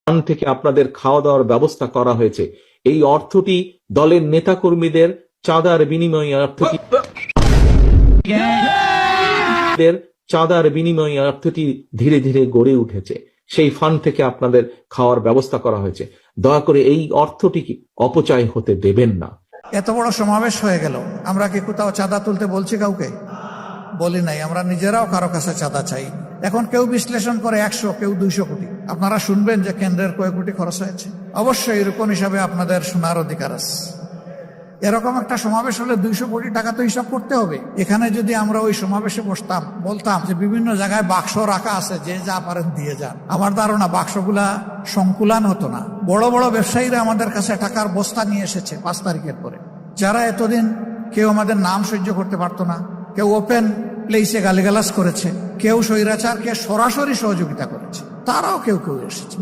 Fund থেকে আপনাদের খাওয়া দাওয়ার ব্যবস্থা করা হয়েছে। এই অর্থটি দলের নেতাকর্মীদের চাঁদার বিনিময়ে অর্থটি ধীরে ধীরে গড়ে উঠেছে। সেই ফান্ড থেকে আপনাদের খাওয়ার ব্যবস্থা করা হয়েছে। দয়া করে এই অর্থটি অপচয় হতে দেবেন না। এত বড় সমাবেশ হয়ে গেল, আমরা কি কোথাও চাঁদা তুলতে বলছি? কাউকে বলি নাই। আমরা নিজেরাও কারো কাছে চাঁদা চাই। এখন কেউ বিশ্লেষণ করে 100, কেউ 200 কোটি। আপনারা শুনবেন যে কেন্দ্রের কয়েক কোটি খরচ হয়েছে। অবশ্যই এরকম হিসাবে আপনাদের শোনার অধিকার আছে। এরকম একটা সমাবেশ হলে 200 কোটি টাকা তো হিসাব করতে হবে। এখানে যদি আমরা ওই সমাবেশে বলতাম যে বিভিন্ন জায়গায় বাক্স রাখা আছে, যে যা পারেন দিয়ে যান, আমার ধারণা বাক্সগুলা সংকুলান হতো না। বড় বড় ব্যবসায়ীরা আমাদের কাছে টাকার বস্তা নিয়ে এসেছে 5 তারিখের পরে, যারা এতদিন কেউ আমাদের নাম সহ্য করতে পারতো না, কেউ ওপেন প্লেসে গালিগালাজ করেছে, কেউ স্বৈরাচারকে সরাসরি সহযোগিতা করেছে, তারাও কেউ এসেছে।